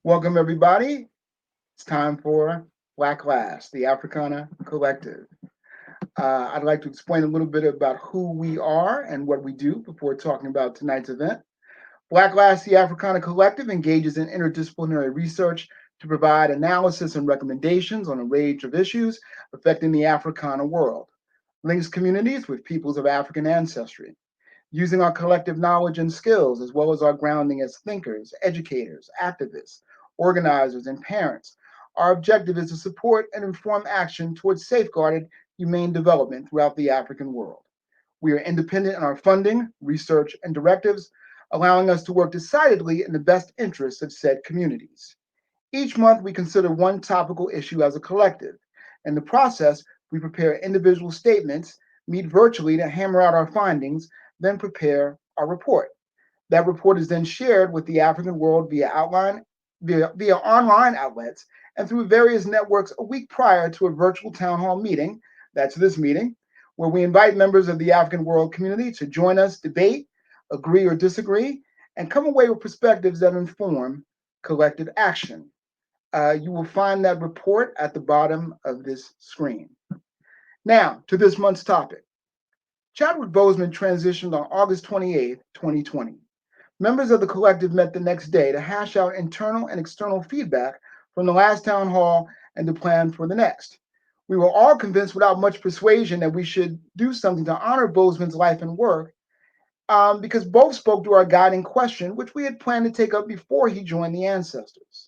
Welcome, everybody. It's time for Blacklash, the Africana Collective. I'd like to explain a little bit about who we are and what we do before talking about tonight's event. Blacklash, the Africana Collective, engages in interdisciplinary research to provide analysis and recommendations on a range of issues affecting the Africana world, links communities with peoples of African ancestry, using our collective knowledge and skills, as well as our grounding as thinkers, educators, activists, organizers, and parents. Our objective is to support and inform action towards safeguarded, humane development throughout the African world. We are independent in our funding, research, and directives, allowing us to work decidedly in the best interests of said communities. Each month, we consider one topical issue as a collective. In the process, we prepare individual statements, meet virtually to hammer out our findings, then prepare our report. That report is then shared with the African world via online outlets and through various networks a week prior to a virtual town hall meeting, that's this meeting, where we invite members of the African world community to join us, debate, agree or disagree, and come away with perspectives that inform collective action. You will find that report at the bottom of this screen. Now, to this month's topic. Chadwick Boseman transitioned on August 28, 2020. Members of the collective met the next day to hash out internal and external feedback from the last town hall and to plan for the next. We were all convinced without much persuasion that we should do something to honor Boseman's life and work because both spoke to our guiding question, which we had planned to take up before he joined the ancestors.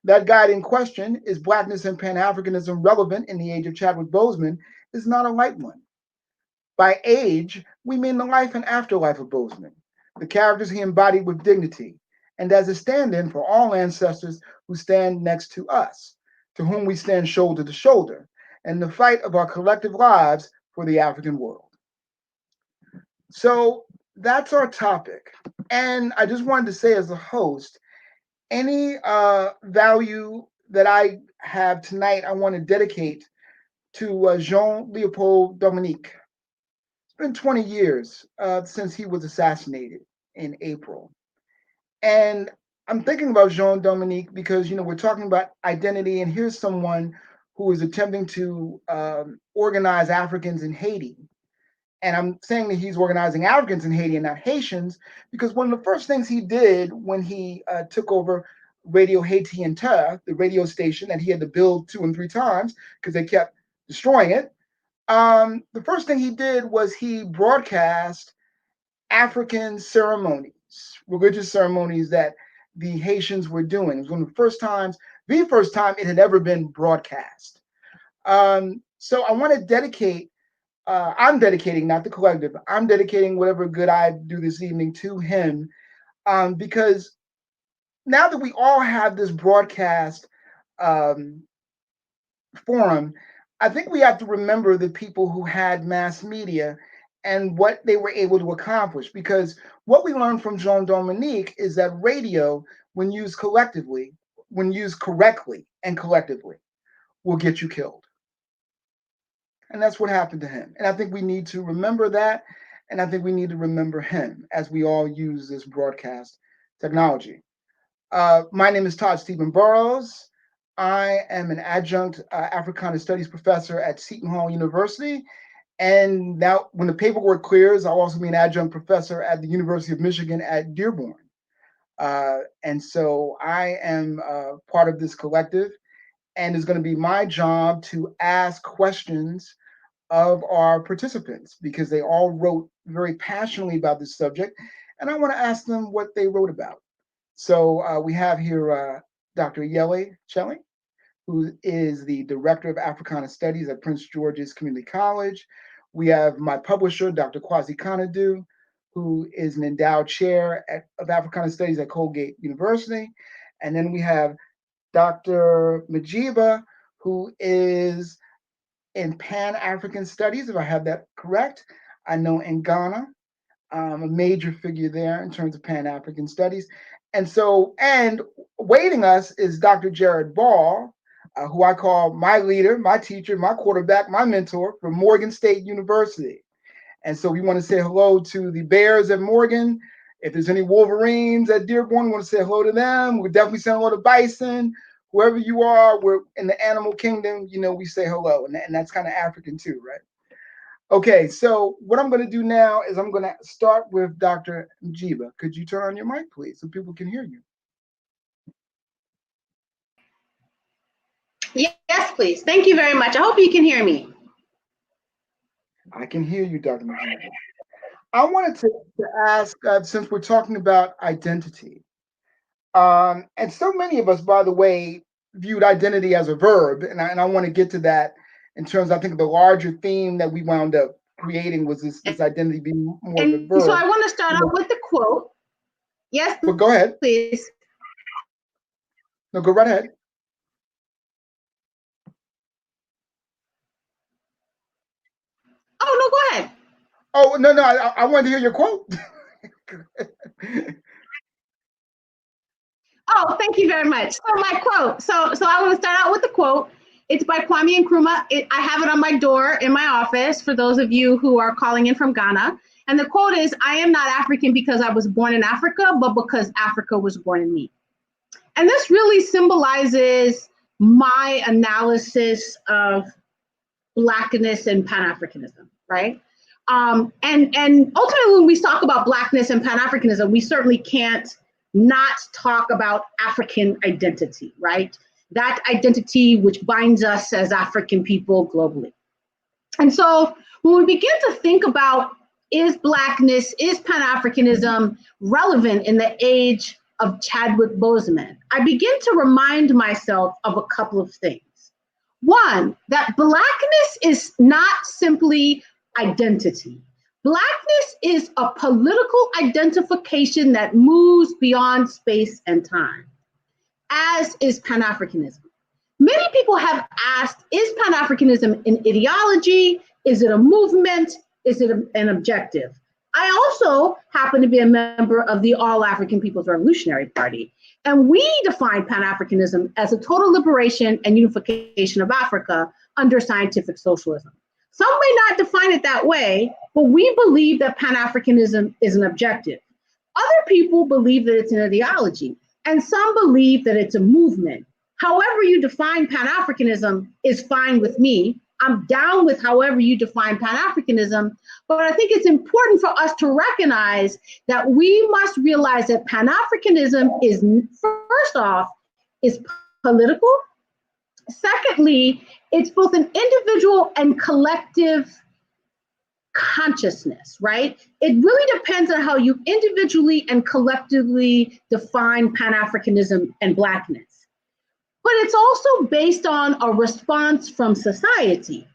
That guiding question, is Blackness and Pan-Africanism relevant in the age of Chadwick Boseman, is not a light one. By age, we mean the life and afterlife of Boseman, the characters he embodied with dignity, and as a stand-in for all ancestors who stand next to us, to whom we stand shoulder to shoulder, in the fight of our collective lives for the African world. So that's our topic. And I just wanted to say as a host, any value that I have tonight, I want to dedicate to Jean-Leopold Dominique. It's been 20 years since he was assassinated in April. And I'm thinking about Jean Dominique because, we're talking about identity, and here's someone who is attempting to organize Africans in Haiti. And I'm saying that he's organizing Africans in Haiti and not Haitians because one of the first things he did when he took over Radio Haiti Inter, the radio station that he had to build 2 and 3 times because they kept destroying it, the first thing he did was he broadcast African ceremonies, religious ceremonies that the Haitians were doing. It was one of the first time it had ever been broadcast. So I want to dedicate, I'm dedicating, not the collective, I'm dedicating whatever good I do this evening to him because now that we all have this broadcast forum, I think we have to remember the people who had mass media and what they were able to accomplish. Because what we learned from Jean Dominique is that radio, when used collectively, when used correctly and collectively, will get you killed. And that's what happened to him. And I think we need to remember that. And I think we need to remember him as we all use this broadcast technology. My name is Todd Stephen Burrows. I am an adjunct Africana Studies professor at Seton Hall University. And now, when the paperwork clears, I'll also be an adjunct professor at the University of Michigan at Dearborn. And so I am part of this collective, and it's going to be my job to ask questions of our participants because they all wrote very passionately about this subject, and I want to ask them what they wrote about. So we have here Dr. Yele Chelle, who is the Director of Africana Studies at Prince George's Community College. We have my publisher, Dr. Kwasi Kanadu, who is an endowed chair of Africana Studies at Colgate University. And then we have Dr. Majiba, who is in Pan-African Studies, if I have that correct. I know in Ghana, a major figure there in terms of Pan-African Studies. And waiting us is Dr. Jared Ball, who I call my leader, my teacher, my quarterback, my mentor from Morgan State University. And so we want to say hello to the Bears at Morgan. If there's any Wolverines at Dearborn, want to say hello to them. We're definitely saying hello to Bison. Whoever you are, we're in the animal kingdom, we say hello. And that's kind of African too, right? Okay, so what I'm going to do now is I'm going to start with Dr. Mjiba. Could you turn on your mic, please, so people can hear you? Yes, please. Thank you very much. I hope you can hear me. I can hear you, Dr. Mjiba. I wanted to ask, since we're talking about identity, and so many of us, by the way, viewed identity as a verb, and I want to get to that in terms, I think the larger theme that we wound up creating was this identity being more of a verb. So I want to start out with the quote. Yes, but go ahead. Please. No, go right ahead. Oh, no, go ahead. Oh, no, I wanted to hear your quote. Oh, thank you very much. So my quote. So I want to start out with the quote. It's by Kwame Nkrumah. I have it on my door in my office for those of you who are calling in from Ghana. And the quote is, "I am not African because I was born in Africa, but because Africa was born in me." And this really symbolizes my analysis of Blackness and Pan-Africanism, right? And ultimately, when we talk about Blackness and Pan-Africanism, we certainly can't not talk about African identity, right? That identity which binds us as African people globally. And so when we begin to think about, is Blackness, is Pan-Africanism relevant in the age of Chadwick Boseman, I begin to remind myself of a couple of things. One, that Blackness is not simply identity. Blackness is a political identification that moves beyond space and time, as is Pan-Africanism. Many people have asked, is Pan-Africanism an ideology? Is it a movement? Is it an objective? I also happen to be a member of the All African People's Revolutionary Party, and we define Pan-Africanism as a total liberation and unification of Africa under scientific socialism. Some may not define it that way, but we believe that Pan-Africanism is an objective. Other people believe that it's an ideology, and some believe that it's a movement. However you define Pan-Africanism is fine with me. I'm down with however you define Pan-Africanism, but I think it's important for us to recognize that we must realize that Pan-Africanism is, first off, is political. Secondly, it's both an individual and collective consciousness, right? It really depends on how you individually and collectively define Pan-Africanism and Blackness. But it's also based on a response from society.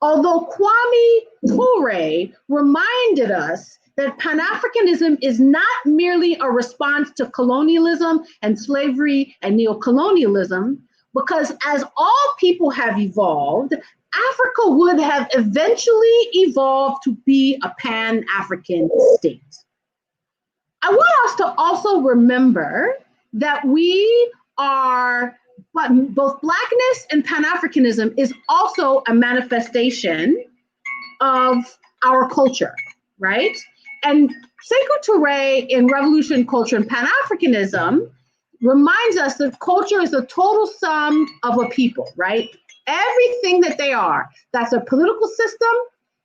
Although Kwame Ture reminded us that Pan-Africanism is not merely a response to colonialism and slavery and neocolonialism, because as all people have evolved, Africa would have eventually evolved to be a Pan-African state. I want us to also remember that but both Blackness and Pan-Africanism is also a manifestation of our culture, right? And Sekou Touré in Revolution, Culture, and Pan-Africanism reminds us that culture is the total sum of a people, right? Everything that they are, that's their political system,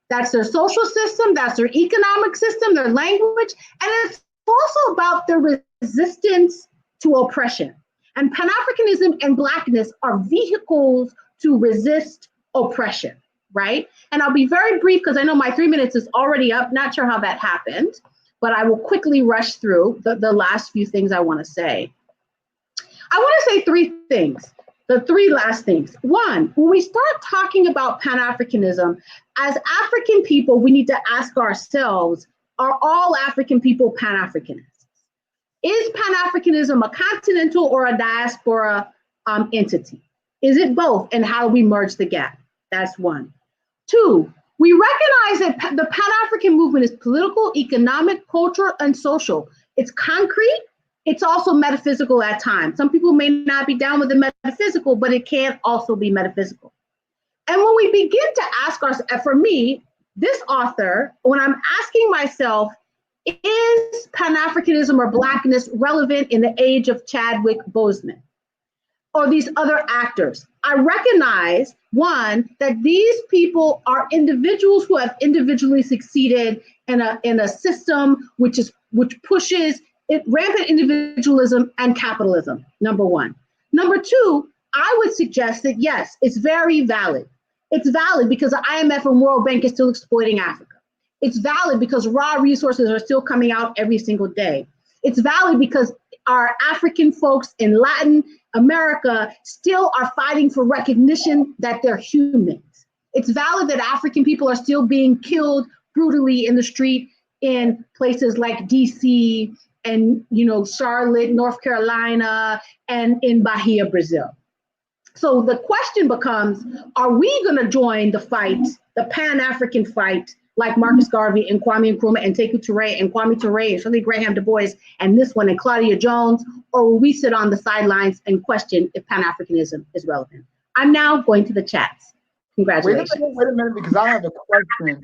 that's their social system, that's their economic system, their language, and it's also about their resistance to oppression. And Pan-Africanism and Blackness are vehicles to resist oppression, right? And I'll be very brief because I know my 3 minutes is already up. Not sure how that happened, but I will quickly rush through the last few things I want to say. I want to say three things, the three last things. One, when we start talking about Pan-Africanism, as African people, we need to ask ourselves, are all African people Pan-Africanists? Is Pan-Africanism a continental or a diaspora entity? Is it both? And how do we merge the gap? That's one. Two, we recognize that the Pan-African movement is political, economic, cultural, and social. It's concrete. It's also metaphysical at times. Some people may not be down with the metaphysical, but it can also be metaphysical. And when we begin to ask ourselves, for me, this author, when I'm asking myself, Is Pan-Africanism or Blackness relevant in the age of Chadwick Boseman or these other actors? I recognize, one, that these people are individuals who have individually succeeded in a system which pushes rampant individualism and capitalism, number one. Number two, I would suggest that, yes, it's very valid. It's valid because the IMF and World Bank is still exploiting Africa. It's valid because raw resources are still coming out every single day. It's valid because our African folks in Latin America still are fighting for recognition that they're humans. It's valid that African people are still being killed brutally in the street in places like DC and Charlotte, North Carolina, and in Bahia, Brazil. So the question becomes, are we going to join the fight, the Pan-African fight, like Marcus Garvey and Kwame Nkrumah and Sekou Touré and Kwame Touré and Shirley Graham Du Bois and this one and Claudia Jones, or will we sit on the sidelines and question if Pan-Africanism is relevant? I'm now going to the chats. Congratulations. Wait a minute, because I have a question.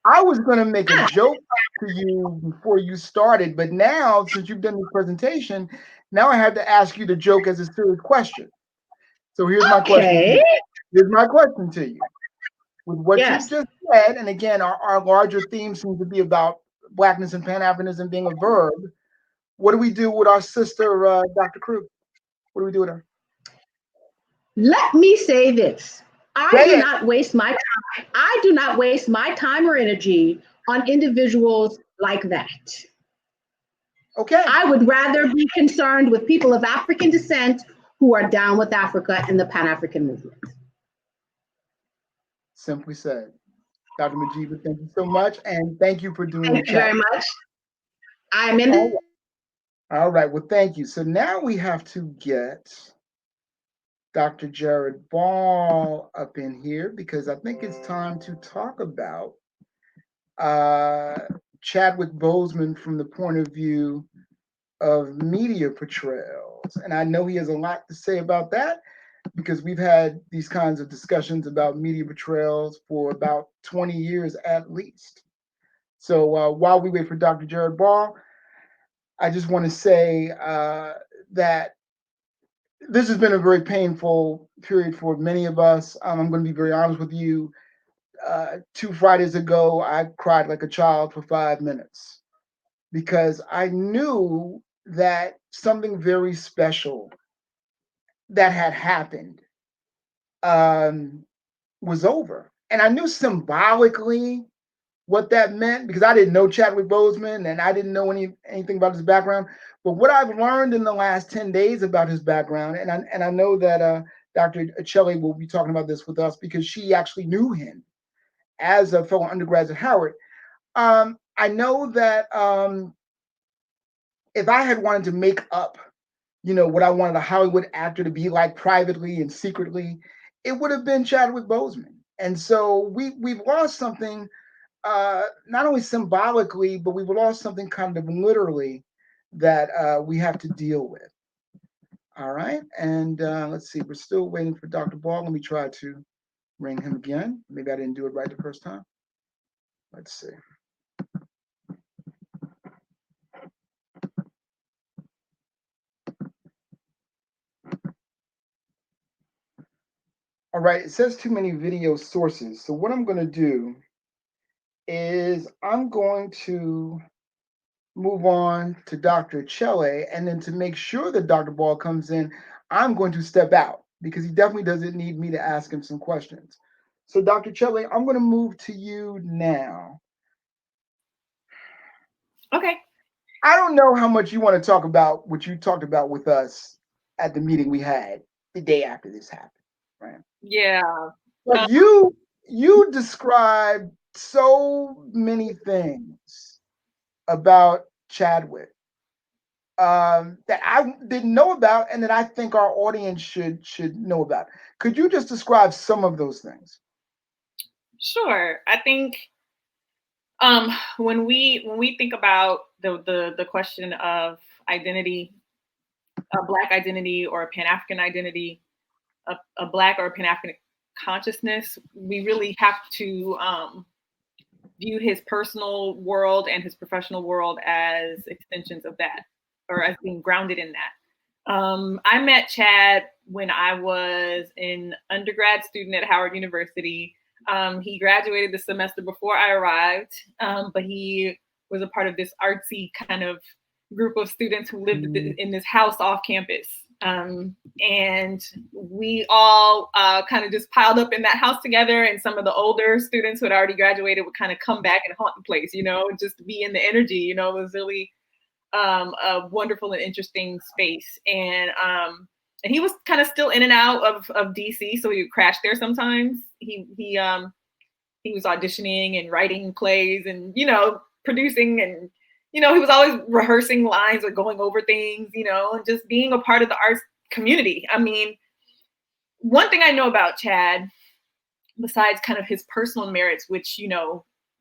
I was going to make a joke to you before you started, but now, since you've done the presentation, now I have to ask you the joke as a serious question. So here's my question. Here's my question to you. With what you just said, and again, our larger theme seems to be about Blackness and Pan-Africanism being a verb. What do we do with our sister, Dr. Krug? What do we do with her? Let me say this. I do not waste my time. I do not waste my time or energy on individuals like that. Okay. I would rather be concerned with people of African descent who are down with Africa and the Pan-African movement. Simply said. Dr. Majiba, thank you so much. And thank you for doing the chat. Thank you very much. I'm in the... All right. Well, thank you. So now we have to get Dr. Jared Ball up in here because I think it's time to talk about Chadwick Boseman from the point of view of media portrayals. And I know he has a lot to say about that because we've had these kinds of discussions about media portrayals for about 20 years at least. So while we wait for Dr. Jared Ball, I just want to say that this has been a very painful period for many of us. I'm going to be very honest with you. 2 Fridays ago, I cried like a child for 5 minutes because I knew that something very special that had happened was over. And I knew symbolically what that meant because I didn't know Chadwick Boseman and I didn't know anything about his background. But what I've learned in the last 10 days about his background, and I know that Dr. Achille will be talking about this with us because she actually knew him as a fellow undergraduate at Howard. I know that if I had wanted to make up, what I wanted a Hollywood actor to be like privately and secretly, it would have been Chadwick Boseman. And so we've lost something, not only symbolically, but we've lost something kind of literally that we have to deal with. All right. And let's see, we're still waiting for Dr. Ball. Let me try to ring him again. Maybe I didn't do it right the first time. Let's see. All right, it says too many video sources. So what I'm going to do is I'm going to move on to Dr. Achille, and then to make sure that Dr. Ball comes in, I'm going to step out because he definitely doesn't need me to ask him some questions. So Dr. Achille, I'm going to move to you now. Okay. I don't know how much you want to talk about what you talked about with us at the meeting we had the day after this happened, right? Yeah. But you described so many things about Chadwick that I didn't know about and that I think our audience should know about. Could you just describe some of those things? Sure. I think when we think about the question of identity, a Black identity or a Pan-African identity, a Black or Pan-African consciousness, we really have to view his personal world and his professional world as extensions of that, or as being grounded in that. I met Chad when I was an undergrad student at Howard University. He graduated the semester before I arrived, but he was a part of this artsy kind of group of students who lived in this house off campus. And we all kind of just piled up in that house together, and some of the older students who had already graduated would kind of come back and haunt the place, just be in the energy. It was really a wonderful and interesting space. And he was kind of still in and out of DC, so he would crash there sometimes. He was auditioning and writing plays and producing, and he was always rehearsing lines or going over things, and just being a part of the arts community. I mean, one thing I know about Chad, besides kind of his personal merits, which,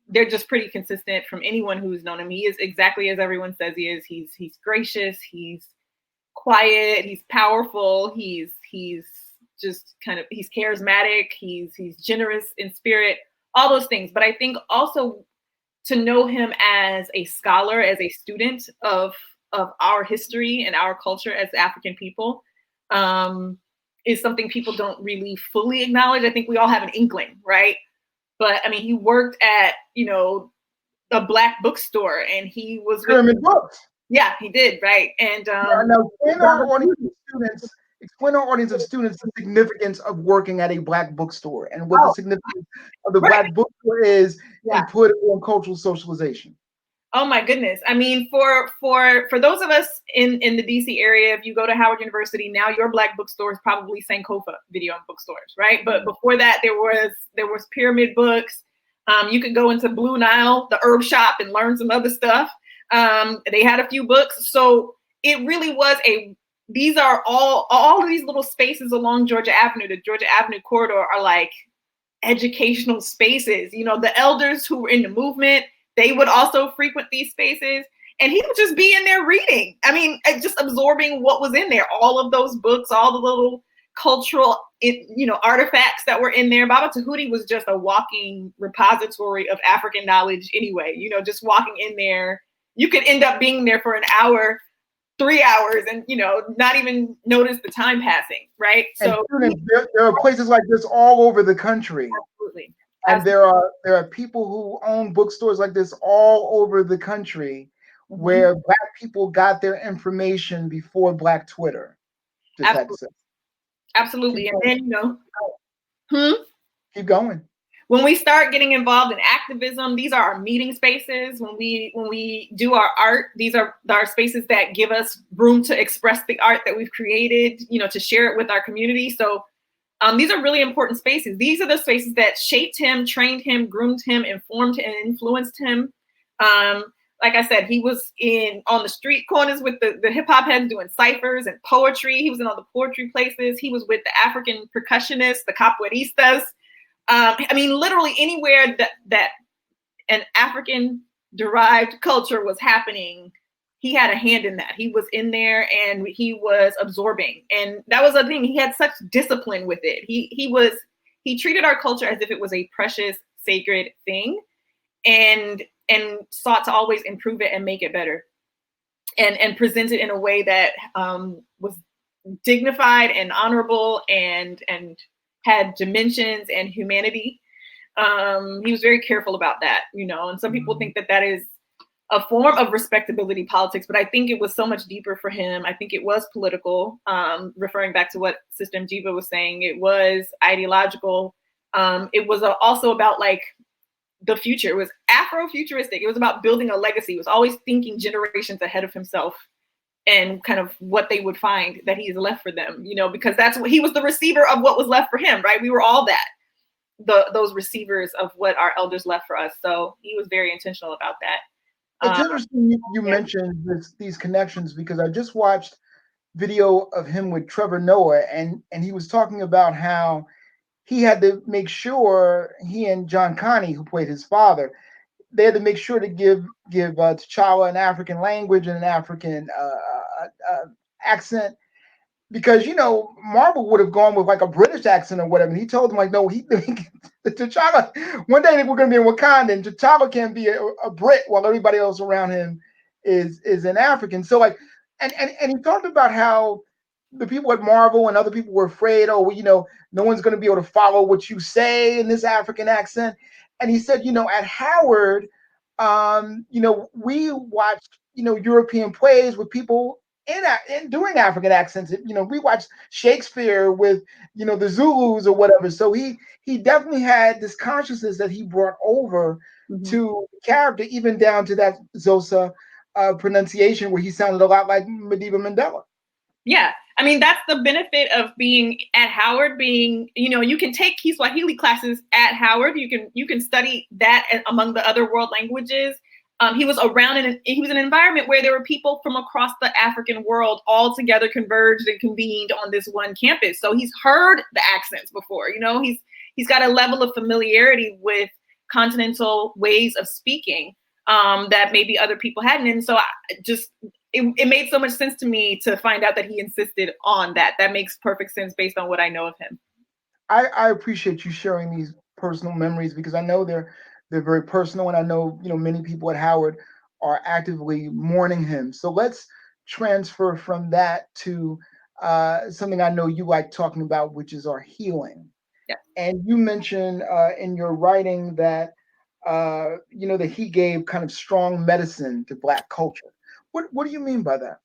they're just pretty consistent from anyone who's known him. He is exactly as everyone says he is. He's gracious, he's quiet, he's powerful, he's just he's charismatic, he's generous in spirit, all those things. But I think also to know him as a scholar, as a student of our history and our culture as African people, is something people don't really fully acknowledge. I think we all have an inkling, right? But I mean, he worked at, a Black bookstore, and he was Pyramid books. Yeah, he did, right? And now explain our audience of students the significance of working at a Black bookstore and what the significance of the Black bookstore is in political and cultural socialization. Oh my goodness. I mean, for those of us in the DC area, if you go to Howard University, now your Black bookstore is probably Sankofa video bookstores, right? But before that, there was Pyramid Books. You could go into Blue Nile, the herb shop, and learn some other stuff. They had a few books. So it really was these are all of these little spaces along Georgia Avenue. The Georgia Avenue corridor are like educational spaces. The elders who were in the movement, they would also frequent these spaces, and he would just be in there reading. I mean, just absorbing what was in there, all of those books, all the little cultural, artifacts that were in there. Baba Tahuti was just a walking repository of African knowledge anyway. Just walking in there, you could end up being there for an hour, 3 hours, and not even notice the time passing, right? So there are places like this all over the country. Absolutely. And there are people who own bookstores like this all over the country, where Black people got their information before Black Twitter. Absolutely. And then keep going. When we start getting involved in activism, these are our meeting spaces. When we do our art, these are our spaces that give us room to express the art that we've created, to share it with our community. So these are really important spaces. These are the spaces that shaped him, trained him, groomed him, informed and influenced him. Like I said, he was on the street corners with the hip hop heads doing ciphers and poetry. He was in all the poetry places. He was with the African percussionists, the capoeiristas. I mean, literally anywhere that an African derived culture was happening, he had a hand in that. He was in there and he was absorbing. And that was the thing. He had such discipline with it. He treated our culture as if it was a precious, sacred thing, and sought to always improve it and make it better, and present it in a way that was dignified and honorable and had dimensions and humanity. He was very careful about that, and some people think that is a form of respectability politics, but I think it was so much deeper for him. I think it was political, referring back to what Sister Mjiva was saying. It was ideological. It was also about like the future. It was Afrofuturistic. It was about building a legacy. It was always thinking generations ahead of himself and kind of what they would find that he's left for them, because that's what he was, the receiver of what was left for him, right? We were all those receivers of what our elders left for us. So he was very intentional about that. It's interesting you mentioned these connections, because I just watched video of him with Trevor Noah, and he was talking about how he had to make sure, he and John Connie, who played his father, they had to make sure to give T'Challa an African language and an African accent. because Marvel would have gone with like a British accent or whatever. And he told them like, no, T'Challa. One day we're going to be in Wakanda, and T'Challa can't be a Brit while everybody else around him is an African. So like, and he talked about how the people at Marvel and other people were afraid, oh, well, no one's going to be able to follow what you say in this African accent. And he said, at Howard, we watched, European plays with people in doing African accents. We watched Shakespeare with, the Zulus or whatever. So he definitely had this consciousness that he brought over to the character, even down to that Xhosa pronunciation where he sounded a lot like Madiba Mandela. Yeah. I mean, that's the benefit of being at Howard, you can take Kiswahili classes at Howard. You can study that among the other world languages. He was around he was in an environment where there were people from across the African world all together converged and convened on this one campus. So he's heard the accents before, he's got a level of familiarity with continental ways of speaking that maybe other people hadn't. And so it made so much sense to me to find out that he insisted on that. That makes perfect sense based on what I know of him. I appreciate you sharing these personal memories because I know they're very personal, and I know many people at Howard are actively mourning him. So let's transfer from that to something I know you like talking about, which is our healing. Yeah. And you mentioned in your writing that that he gave kind of strong medicine to Black culture. What do you mean by that?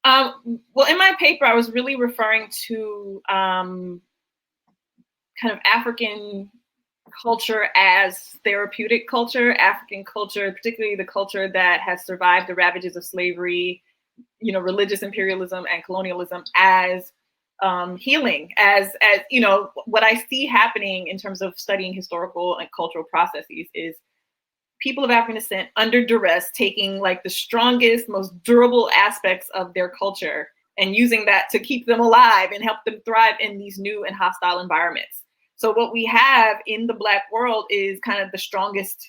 Well, in my paper, I was really referring to kind of African culture as therapeutic culture, African culture, particularly the culture that has survived the ravages of slavery, religious imperialism and colonialism, as healing, as what I see happening in terms of studying historical and cultural processes is people of African descent under duress, taking like the strongest, most durable aspects of their culture and using that to keep them alive and help them thrive in these new and hostile environments. So what we have in the Black world is kind of the strongest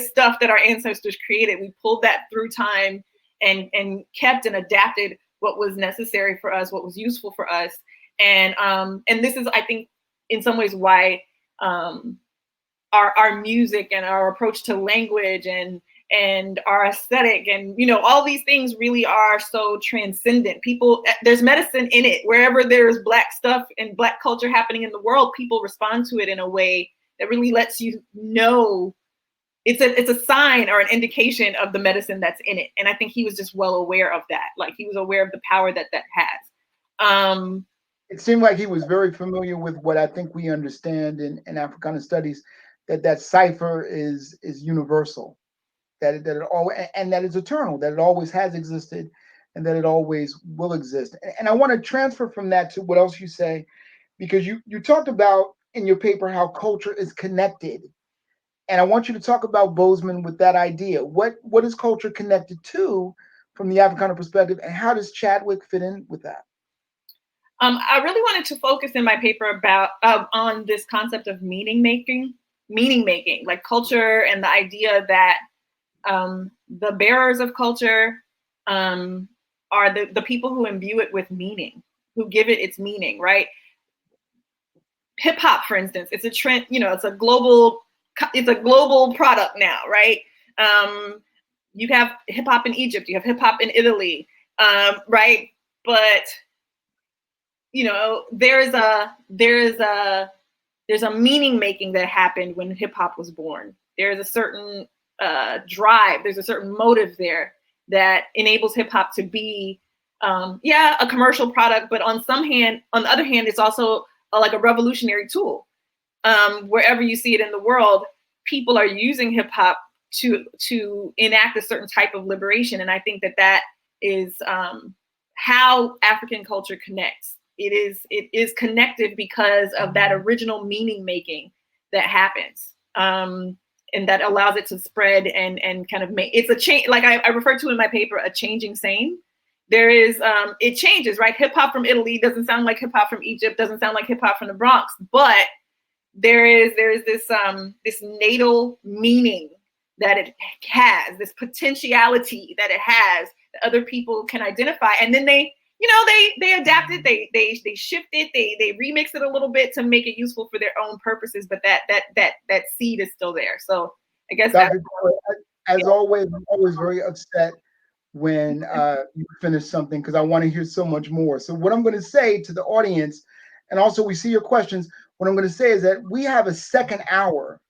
stuff that our ancestors created. We pulled that through time and kept and adapted what was necessary for us, what was useful for us. And this is, I think, in some ways why our music and our approach to language and our aesthetic and all these things really are so transcendent. There's medicine in it. Wherever there's Black stuff and Black culture happening in the world, people respond to it in a way that really lets you know it's a sign or an indication of the medicine that's in it. And I think he was just well aware of that. Like he was aware of the power that has. It seemed like he was very familiar with what I think we understand in Africana studies, that cipher is universal, that it always, and that it's eternal, that it always has existed, and that it always will exist. And I want to transfer from that to what else you say, because you talked about in your paper how culture is connected, and I want you to talk about Boseman with that idea. What is culture connected to from the Africana perspective, and how does Chadwick fit in with that? I really wanted to focus in my paper about on this concept of meaning making, like culture and the idea that the bearers of culture are the people who imbue it with meaning, who give it its meaning, right? Hip hop, for instance, it's a trend, it's a global product now, right? You have hip hop in Egypt, you have hip hop in Italy, right? But there's a meaning making that happened when hip hop was born. There's a certain drive, there's a certain motive there that enables hip hop to be, a commercial product, but on the other hand, it's also like a revolutionary tool. Wherever you see it in the world, people are using hip hop to enact a certain type of liberation, and I think that is how African culture connects. It is connected because of that original meaning making that happens. And that allows it to spread and kind of make it's a change, like I referred to in my paper, a changing same. There is it changes, right? Hip hop from Italy doesn't sound like hip hop from Egypt, doesn't sound like hip hop from the Bronx, but there is this natal meaning that it has, this potentiality that it has that other people can identify, and then they they adapt it, they shift it, they remix it a little bit to make it useful for their own purposes, but that seed is still there. So I guess Dr. As always, I'm always very upset when you finish something because I want to hear so much more. So what I'm going to say to the audience, and also we see your questions, what I'm going to say is that we have a second hour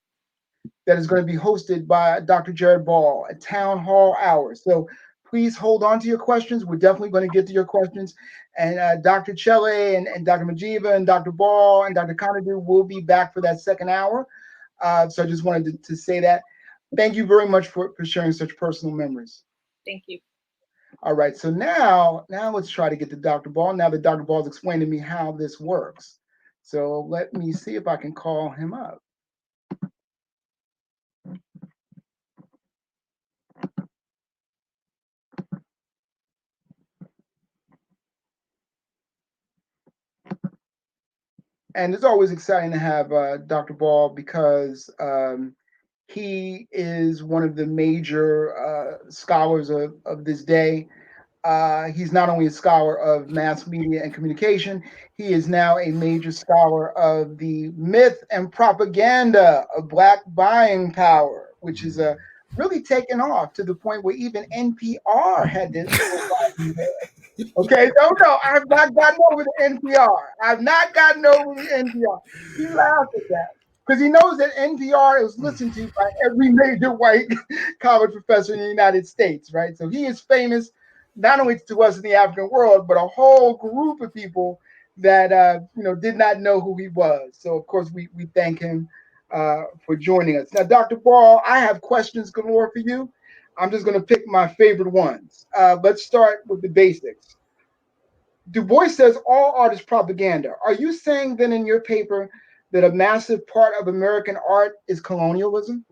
that is going to be hosted by Dr. Jared Ball, a town hall hour. So please hold on to your questions. We're definitely going to get to your questions. And Dr. Chele and Dr. Majiva and Dr. Ball and Dr. Conadu will be back for that second hour. So I just wanted to say that. Thank you very much for sharing such personal memories. Thank you. All right, so now let's try to get to Dr. Ball. Now that Dr. Ball's explained to me how this works. So let me see if I can call him up. And it's always exciting to have Dr. Ball because he is one of the major scholars of this day. He's not only a scholar of mass media and communication, he is now a major scholar of the myth and propaganda of Black buying power, which is really taken off to the point where even NPR had this. Okay, no, I've not gotten over the NPR. I've not gotten over the NPR. He laughed at that because he knows that NPR is listened to by every major white college professor in the United States, right? So he is famous not only to us in the African world, but a whole group of people that did not know who he was. So of course we thank him for joining us. Now, Dr. Ball, I have questions galore for you. I'm just going to pick my favorite ones. Let's start with the basics. Du Bois says all art is propaganda. Are you saying then in your paper that a massive part of American art is colonialism?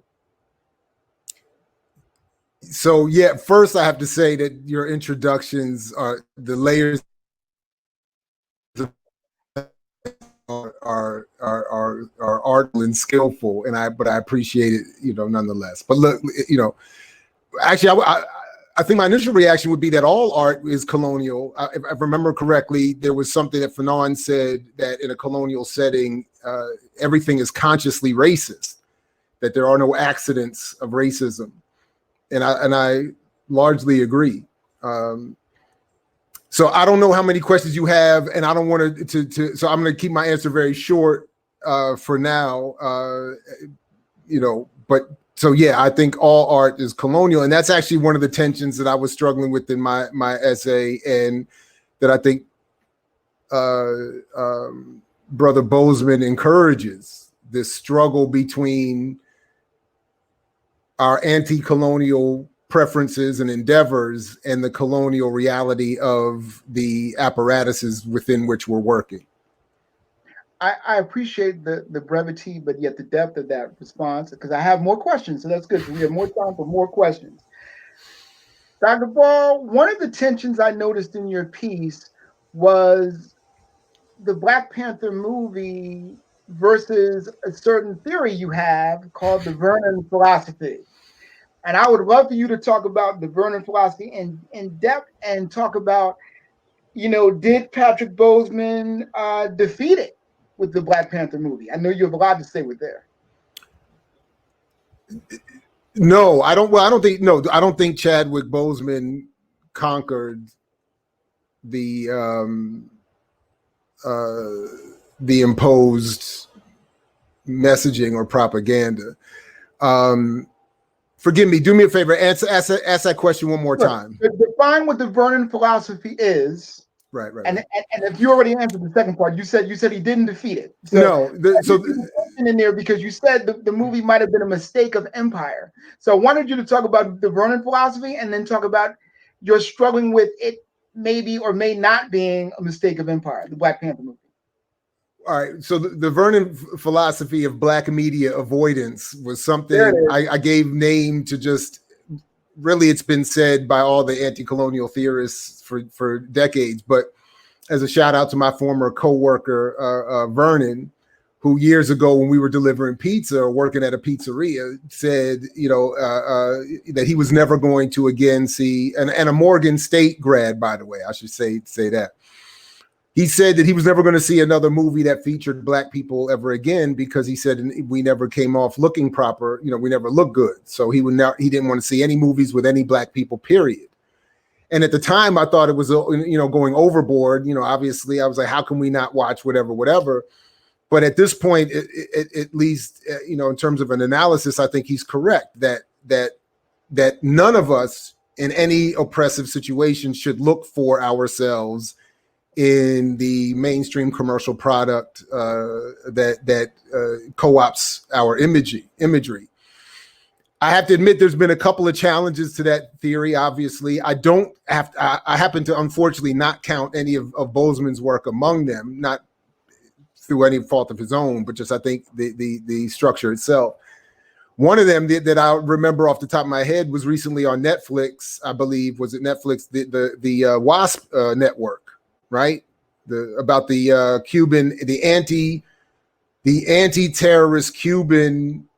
So yeah, first I have to say that your introductions are the layers are artful and skillful, but I appreciate it, nonetheless. But look, actually, I think my initial reaction would be that all art is colonial. If I remember correctly, there was something that Vernon said that in a colonial setting, everything is consciously racist, that there are no accidents of racism. And I largely agree. So I don't know how many questions you have, and I don't want to so I'm going to keep my answer very short for now. But so yeah, I think all art is colonial, and that's actually one of the tensions that I was struggling with in my essay, and that I think Brother Boseman encourages this struggle between our anti-colonial preferences and endeavors and the colonial reality of the apparatuses within which we're working. I appreciate the brevity, but yet the depth of that response, because I have more questions, so that's good. So we have more time for more questions. Dr. Ball, one of the tensions I noticed in your piece was the Black Panther movie versus a certain theory you have called the Vernon Philosophy. And I would love for you to talk about the Vernon Philosophy in depth and talk about, did Chadwick Boseman defeat it with the Black Panther movie? I know you have a lot to say with there. No, I don't think Chadwick Boseman conquered the imposed messaging or propaganda. Forgive me, do me a favor, ask that question one more time. Define what the Vernon Philosophy is. Right. And if you already answered the second part, you said he didn't defeat it. So in there because you said the movie might have been a mistake of empire. So I wanted you to talk about the Vernon Philosophy and then talk about your struggling with it maybe or may not being a mistake of empire, the Black Panther movie. All right. So the Vernon Philosophy of Black media avoidance was something I gave name to. Just really, it's been said by all the anti-colonial theorists for decades. But as a shout out to my former coworker, Vernon, who years ago when we were delivering pizza or working at a pizzeria said, that he was never going to again see, and a Morgan State grad, by the way, I should say that. He said that he was never going to see another movie that featured Black people ever again because he said we never came off looking proper. We never looked good. So he didn't want to see any movies with any Black people, period. And at the time, I thought it was, going overboard. Obviously, I was like, how can we not watch whatever? But at this point, at least, in terms of an analysis, I think he's correct that none of us in any oppressive situation should look for ourselves in the mainstream commercial product that co-ops our imagery. I have to admit, there's been a couple of challenges to that theory. Obviously, I happen to unfortunately not count any of Boseman's work among them, not through any fault of his own, but just I think the structure itself. One of them that I remember off the top of my head was recently on Netflix. I believe was it Netflix, the WASP network. Right, about the Cuban, the anti-terrorist Cuban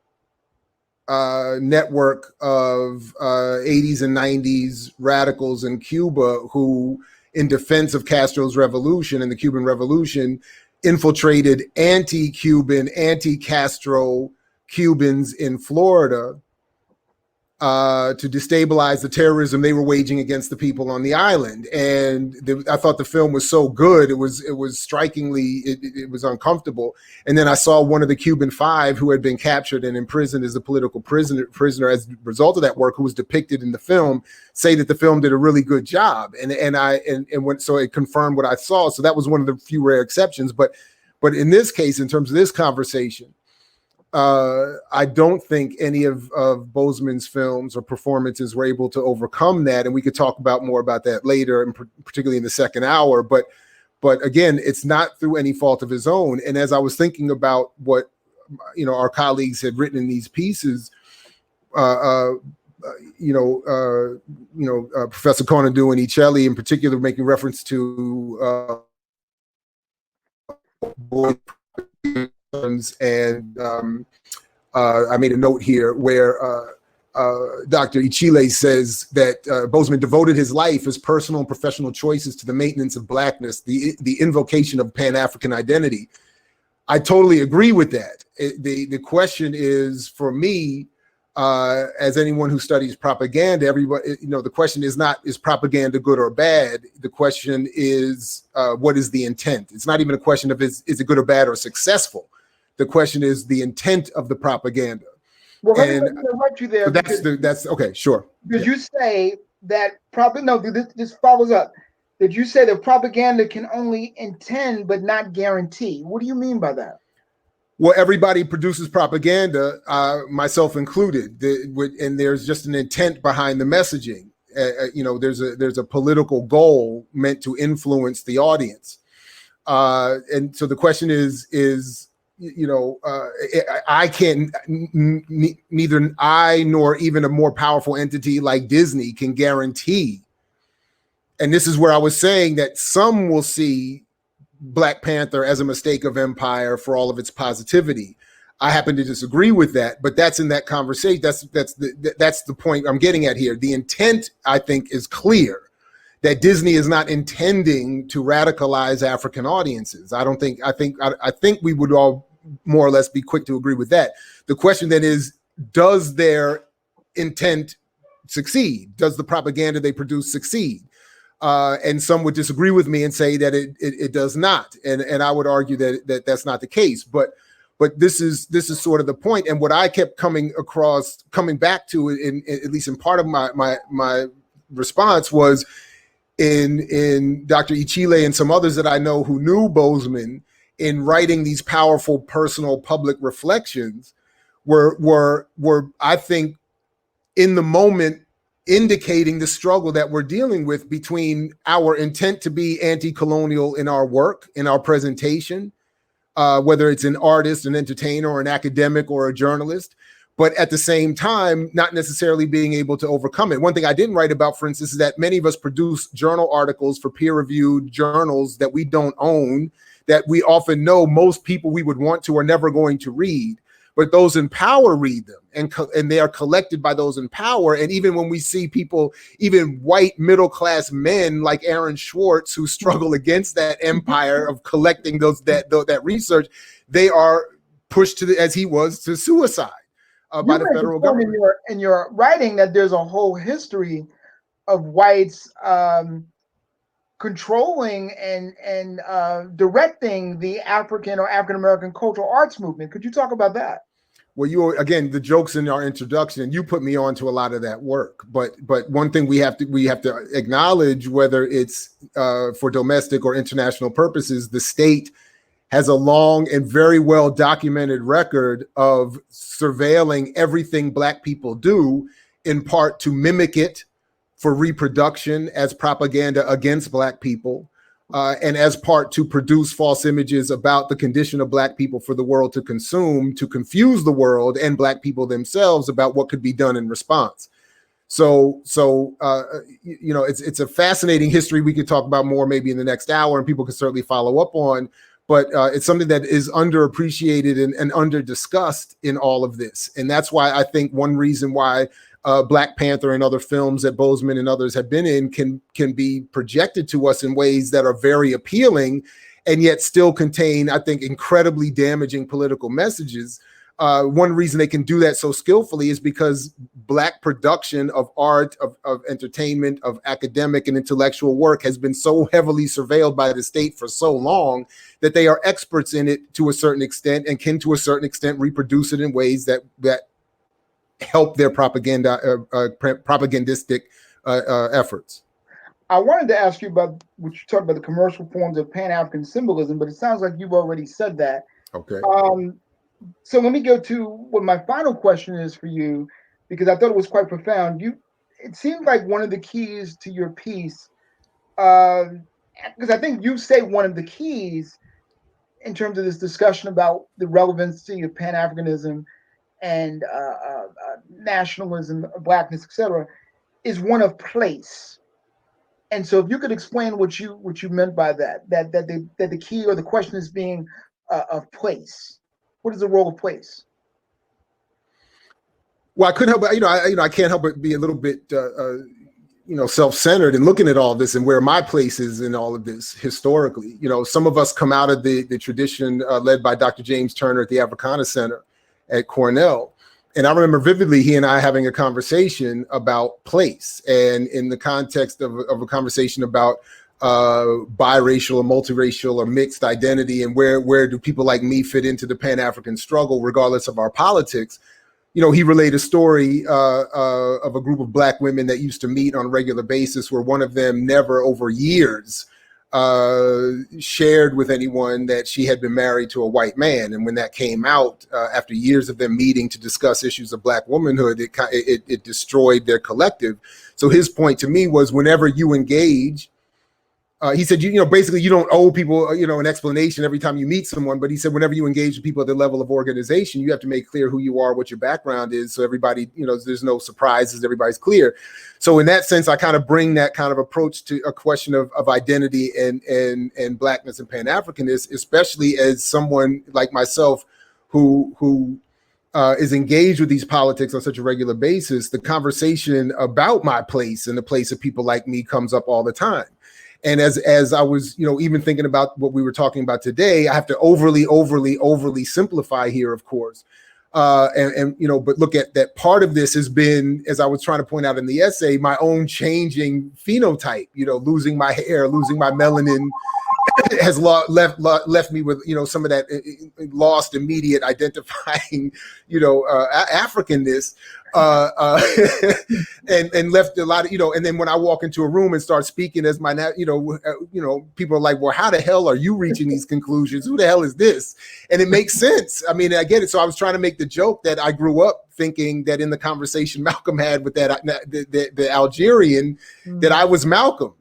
network of 80s and 90s radicals in Cuba who, in defense of Castro's revolution and the Cuban Revolution, infiltrated anti-Cuban, anti-Castro Cubans in Florida to destabilize the terrorism they were waging against the people on the island. And I thought the film was so good. It was strikingly, it was uncomfortable. And then I saw one of the Cuban Five who had been captured and imprisoned as a political prisoner as a result of that work, who was depicted in the film, say that the film did a really good job. So it confirmed what I saw. So that was one of the few rare exceptions. But in this case, in terms of this conversation, I don't think any of Boseman's films or performances were able to overcome that, and we could talk more about that later, and particularly in the second hour. But again, it's not through any fault of his own. And as I was thinking about what our colleagues had written in these pieces, Professor Konadu and Ichelli in particular, making reference to and I made a note here where Dr. Ichile says that Boseman devoted his life, his personal and professional choices, to the maintenance of Blackness, the invocation of Pan-African identity. I totally agree with that. The question is, for me, as anyone who studies propaganda, everybody, the question is not, is propaganda good or bad? The question is, what is the intent? It's not even a question of is it good or bad or successful. The question is the intent of the propaganda. Well, let me interrupt you there. So that's okay, sure. Because you say that this follows up. That you say that propaganda can only intend but not guarantee. What do you mean by that? Well, everybody produces propaganda, myself included, and there's just an intent behind the messaging. There's a political goal meant to influence the audience, and so the question is I can't, neither I nor even a more powerful entity like Disney can guarantee. And this is where I was saying that some will see Black Panther as a mistake of empire for all of its positivity. I happen to disagree with that, but that's in that conversation. That's the point I'm getting at here. The intent, I think, is clear, that Disney is not intending to radicalize African audiences. I think we would all more or less be quick to agree with that. The question then is, does their intent succeed? Does the propaganda they produce succeed? And some would disagree with me and say that it does not. And I would argue that that's not the case. But this is sort of the point. And what I kept coming back to, at least in part of my response, was in Dr. Ichile and some others that I know who knew Boseman, in writing these powerful personal public reflections, were I think in the moment indicating the struggle that we're dealing with between our intent to be anti-colonial in our work, in our presentation, whether it's an artist, an entertainer, or an academic, or a journalist, but at the same time, not necessarily being able to overcome it. One thing I didn't write about, for instance, is that many of us produce journal articles for peer-reviewed journals that we don't own, that we often know most people we would want to are never going to read. But those in power read them, and they are collected by those in power. And even when we see people, even white middle-class men like Aaron Swartz, who struggle against that empire of collecting that research, they are pushed to as he was to suicide by the federal government. In your writing, that there's a whole history of whites controlling and directing the African or African American cultural arts movement. Could you talk about that? Well, again, the jokes in our introduction, and you put me on to a lot of that work. But one thing we have to acknowledge, whether it's for domestic or international purposes, the state has a long and very well documented record of surveilling everything Black people do, in part to mimic it for reproduction as propaganda against Black people, and as part to produce false images about the condition of Black people for the world to consume, to confuse the world and Black people themselves about what could be done in response. So it's a fascinating history we could talk about more maybe in the next hour, and people can certainly follow up on. But it's something that is underappreciated and under-discussed in all of this. And that's why I think one reason why Black Panther and other films that Boseman and others have been in can be projected to us in ways that are very appealing and yet still contain, I think, incredibly damaging political messages. One reason they can do that so skillfully is because Black production of art, of entertainment, of academic and intellectual work has been so heavily surveilled by the state for so long that they are experts in it to a certain extent and can to a certain extent reproduce it in ways that help their propagandistic efforts. I wanted to ask you about what you talked about, the commercial forms of Pan-African symbolism, but it sounds like you've already said that. Okay. So let me go to what my final question is for you, because I thought it was quite profound. It seemed like one of the keys to your piece, because I think you say one of the keys in terms of this discussion about the relevancy of Pan-Africanism and nationalism, Blackness, etc., is one of place. And so, if you could explain what you meant by that the key or the question is being of place. What is the role of place? Well, I couldn't help but I can't help but be a little bit self-centered in looking at all this and where my place is in all of this historically. Some of us come out of the tradition led by Dr. James Turner at the Africana Center at Cornell. And I remember vividly he and I having a conversation about place, and in the context of a conversation about biracial or multiracial or mixed identity, and where do people like me fit into the Pan-African struggle, regardless of our politics. He relayed a story of a group of Black women that used to meet on a regular basis, where one of them never over years shared with anyone that she had been married to a white man. And when that came out, after years of them meeting to discuss issues of Black womanhood, it destroyed their collective. So his point to me was, whenever you engage, he said, basically you don't owe people, an explanation every time you meet someone. But he said, whenever you engage with people at the level of organization, you have to make clear who you are, what your background is. So everybody, there's no surprises, everybody's clear. So in that sense, I kind of bring that kind of approach to a question of identity and Blackness and Pan-Africanism, especially as someone like myself who is engaged with these politics on such a regular basis. The conversation about my place and the place of people like me comes up all the time. And as I was, even thinking about what we were talking about today, I have to overly simplify here, of course. But look at that. Part of this has been, as I was trying to point out in the essay, my own changing phenotype. Losing my hair, losing my melanin has left me with some of that lost immediate identifying Africanness. And left a lot of, and then when I walk into a room and start speaking as my, people are like, well, how the hell are you reaching these conclusions? Who the hell is this? And it makes sense. I mean, I get it. So I was trying to make the joke that I grew up thinking that in the conversation Malcolm had with that, the Algerian, that I was Malcolm.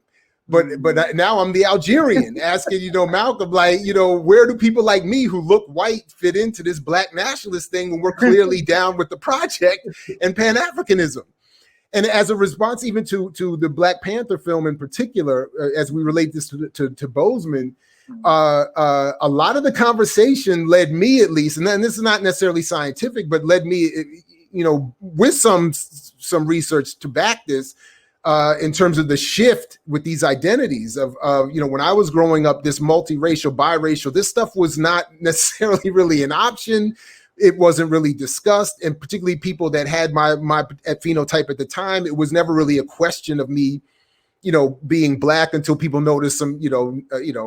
But now I'm the Algerian asking, Malcolm, like, where do people like me who look white fit into this Black nationalist thing when we're clearly down with the project and Pan-Africanism? And as a response even to the Black Panther film in particular, as we relate this to Boseman, a lot of the conversation led me, at least, and then this is not necessarily scientific, but led me, with some research to back this, in terms of the shift with these identities of, when I was growing up, this multiracial, biracial, this stuff was not necessarily really an option. It wasn't really discussed, and particularly people that had my phenotype at the time, it was never really a question of me, being Black, until people noticed some,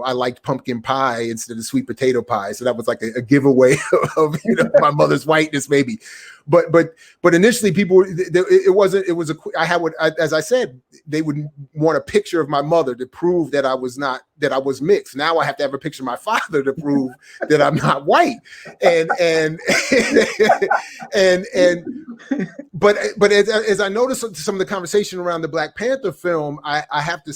I liked pumpkin pie instead of sweet potato pie. So that was like a giveaway of, my mother's whiteness, maybe. But initially people, as I said, they would want a picture of my mother to prove that I was mixed. Now I have to have a picture of my father to prove that I'm not white. But as I noticed some of the conversation around the Black Panther film, I have to,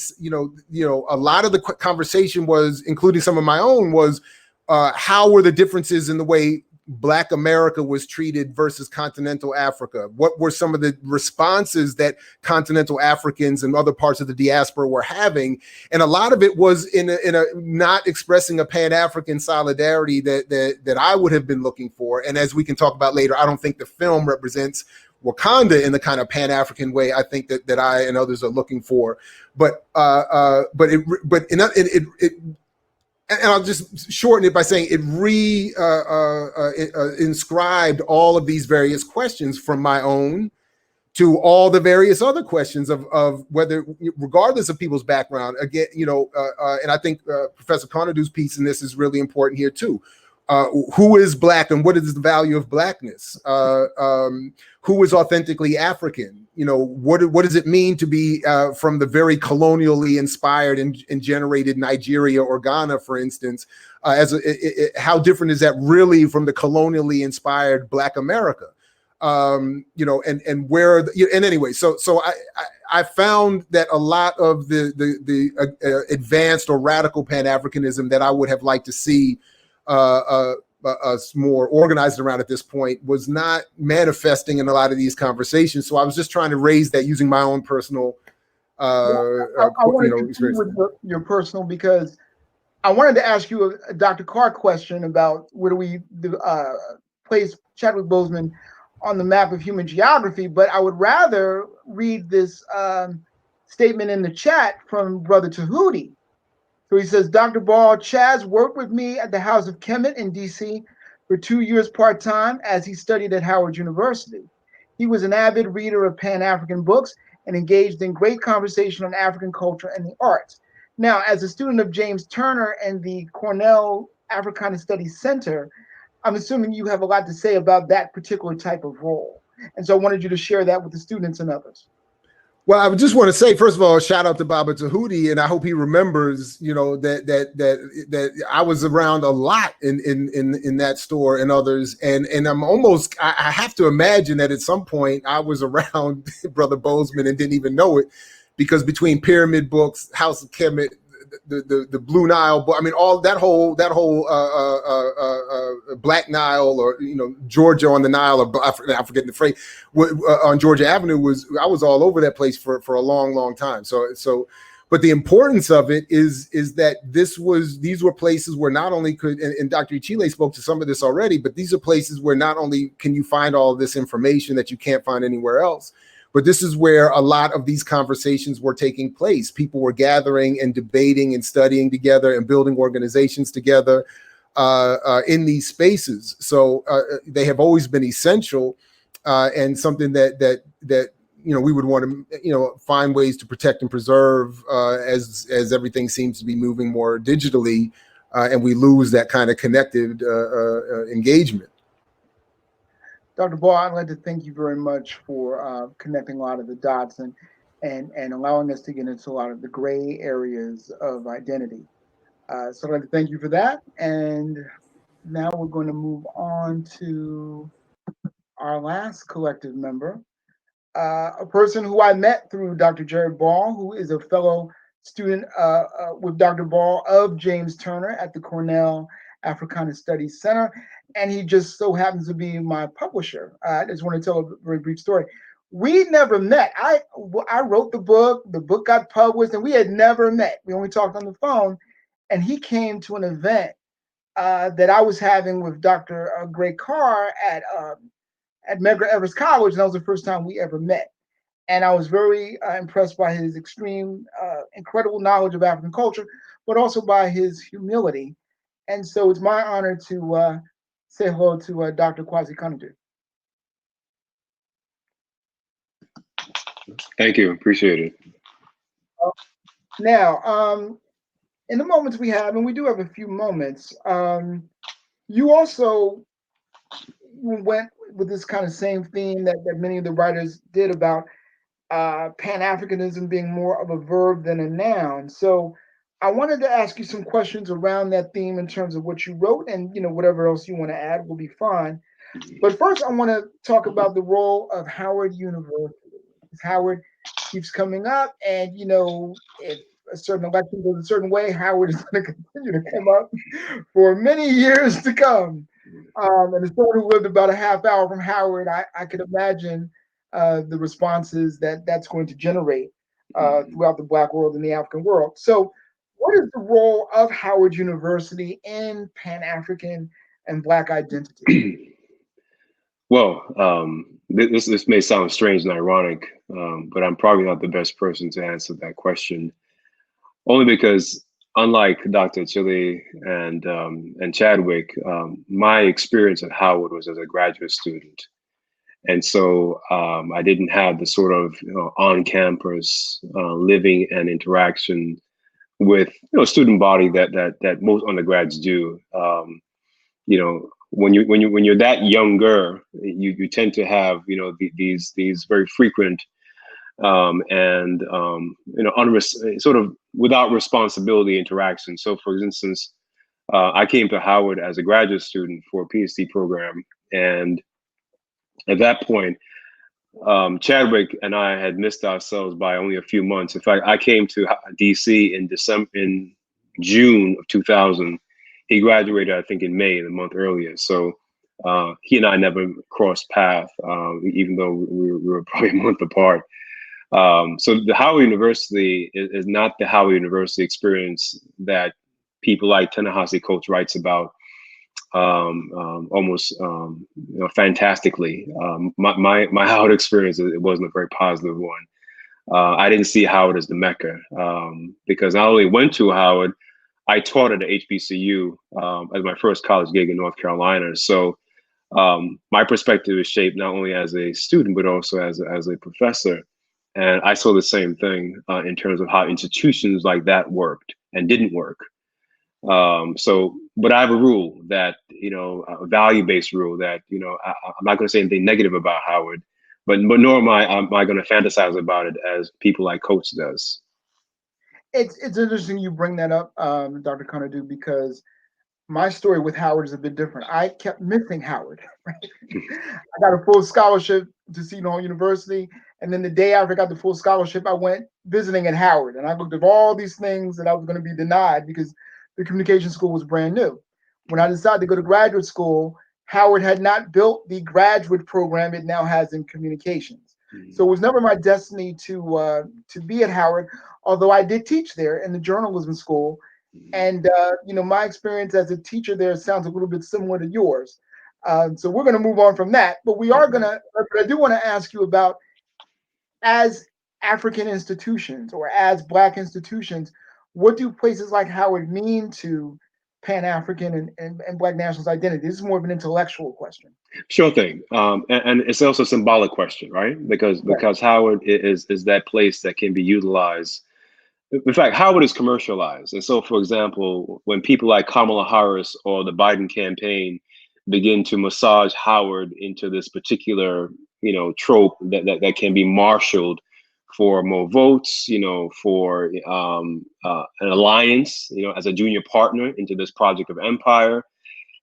a lot of the conversation was, including some of my own, was how were the differences in the way Black America was treated versus continental Africa? What were some of the responses that continental Africans and other parts of the diaspora were having? And a lot of it was in a not expressing a Pan-African solidarity that I would have been looking for. And as we can talk about later, I don't think the film represents Wakanda in the kind of Pan-African way I think that I and others are looking for. And I'll just shorten it by saying it inscribed all of these various questions, from my own to all the various other questions of whether, regardless of people's background, again, and I think Professor Conadou's piece in this is really important here too. Who is Black and what is the value of Blackness? Who is authentically African? What does it mean to be from the very colonially inspired and generated Nigeria or Ghana, for instance? How different is that really from the colonially inspired Black America? And where, and anyway, so I found that a lot of the advanced or radical Pan-Africanism that I would have liked to see us more organized around at this point was not manifesting in a lot of these conversations. So I was just trying to raise that using my own personal I wanted to continue with your personal, because I wanted to ask you a Dr. Carr question about where do we place Chadwick Boseman on the map of human geography, but I would rather read this statement in the chat from Brother Tahuti. So he says, Dr. Ball, Chaz worked with me at the House of Kemet in DC for 2 years part-time as he studied at Howard University. He was an avid reader of Pan-African books and engaged in great conversation on African culture and the arts. Now, as a student of James Turner and the Cornell Africana Studies Center, I'm assuming you have a lot to say about that particular type of role. And so I wanted you to share that with the students and others. Well, I just want to say, first of all, shout out to Baba Tahuti, and I hope he remembers, that I was around a lot in that store and others, and I'm almost, I have to imagine that at some point I was around Brother Boseman and didn't even know it, because between Pyramid Books, House of Kemet, the Blue Nile, I mean, all that whole Black Nile, or Georgia on the Nile, or I'm forgetting the phrase, on Georgia Avenue, I was all over that place for a long time. So but the importance of it is that these were places where not only could, and Dr. Ichile spoke to some of this already, but these are places where not only can you find all of this information that you can't find anywhere else, but this is where a lot of these conversations were taking place. People were gathering and debating and studying together and building organizations together in these spaces. So they have always been essential, and something that we would want to find ways to protect and preserve as everything seems to be moving more digitally, and we lose that kind of connected engagement. Dr. Ball, I'd like to thank you very much for connecting a lot of the dots and allowing us to get into a lot of the gray areas of identity. So I'd like to thank you for that. And now we're going to move on to our last collective member, a person who I met through Dr. Jared Ball, who is a fellow student with Dr. Ball of James Turner at the Cornell Africana Studies Center. And he just so happens to be my publisher. I just want to tell a very brief story. We never met. I wrote the book got published, and we had never met. We only talked on the phone. and he came to an event that I was having with Dr. Greg Carr at Medgar Evers College, and that was the first time we ever met. And I was very impressed by his extreme, incredible knowledge of African culture, but also by his humility. And so it's my honor to say hello to Dr. Kwasi Kanadu. Thank you. Appreciate it. Now, in the moments we have, and we do have a few moments, you also went with this kind of same theme that many of the writers did about Pan-Africanism being more of a verb than a noun. So I wanted to ask you some questions around that theme in terms of what you wrote, and whatever else you want to add will be fine. But first, I want to talk about the role of Howard University. Howard keeps coming up, and if a certain election goes a certain way, Howard is going to continue to come up for many years to come. And as someone who lived about a half hour from Howard, I could imagine the responses that's going to generate throughout the Black world and the African world. So what is the role of Howard University in Pan-African and Black identity? Well, this may sound strange and ironic, but I'm probably not the best person to answer that question, only because unlike Dr. Chile and Chadwick, my experience at Howard was as a graduate student. And so I didn't have the sort of on-campus living and interaction with student body that most undergrads do. When you're that younger, you tend to have these very frequent and sort of without responsibility interaction. So, for instance, I came to Howard as a graduate student for a PhD program, and at that point, Chadwick and I had missed ourselves by only a few months. In fact, I came to DC in June of 2000. He graduated, I think, in May, a month earlier. So he and I never crossed paths, even though we were probably a month apart. So the Howard University is not the Howard University experience that people like Ta-Nehisi Coates writes about almost fantastically. My Howard experience, it wasn't a very positive one. I didn't see Howard as the Mecca because I only went to Howard. I taught at the HBCU as my first college gig in North Carolina. So my perspective is shaped not only as a student, but also as a professor. And I saw the same thing in terms of how institutions like that worked and didn't work. But I have a rule that, a value-based rule that, I'm not going to say anything negative about Howard, but nor am I going to fantasize about it as people like Coates does. It's interesting you bring that up, Dr. Kanadu, because my story with Howard is a bit different. I kept missing Howard. Right? I got a full scholarship to Seton Hall University, and then the day after I got the full scholarship, I went visiting at Howard, and I looked at all these things that I was going to be denied because the communication school was brand new. When I decided to go to graduate school, Howard had not built the graduate program it now has in communications. So it was never my destiny to be at Howard, although I did teach there in the journalism school. And my experience as a teacher there sounds a little bit similar to yours. So we're going to move on from that. But I do want to ask you about, as African institutions or as Black institutions, what do places like Howard mean to Pan-African and Black nationalist identity? This is more of an intellectual question. Sure thing. And it's also a symbolic question, right? Because Howard is that place that can be utilized. In fact, Howard is commercialized. And so, for example, when people like Kamala Harris or the Biden campaign begin to massage Howard into this particular, trope that can be marshaled for more votes, for an alliance, as a junior partner into this project of empire.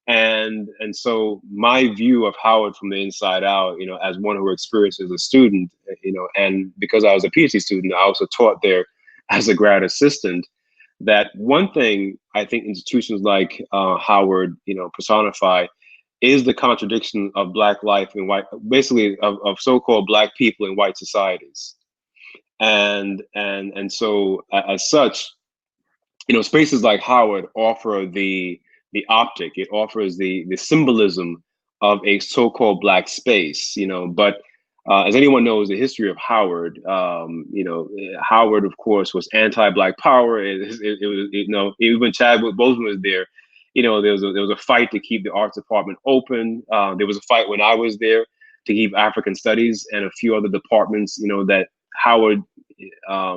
And so my view of Howard from the inside out, as one who experienced as a student, and because I was a PhD student, I also taught there as a grad assistant, that one thing I think institutions like Howard, personify is the contradiction of Black life in white, basically of so-called Black people in white societies. And so as such, spaces like Howard offer the optic, it offers the symbolism of a so-called Black space, but as anyone knows, the history of Howard, Howard, of course, was anti-Black power. It was, even when Chadwick Boseman was there, there was a fight to keep the arts department open. There was a fight when I was there to keep African studies and a few other departments, that Howard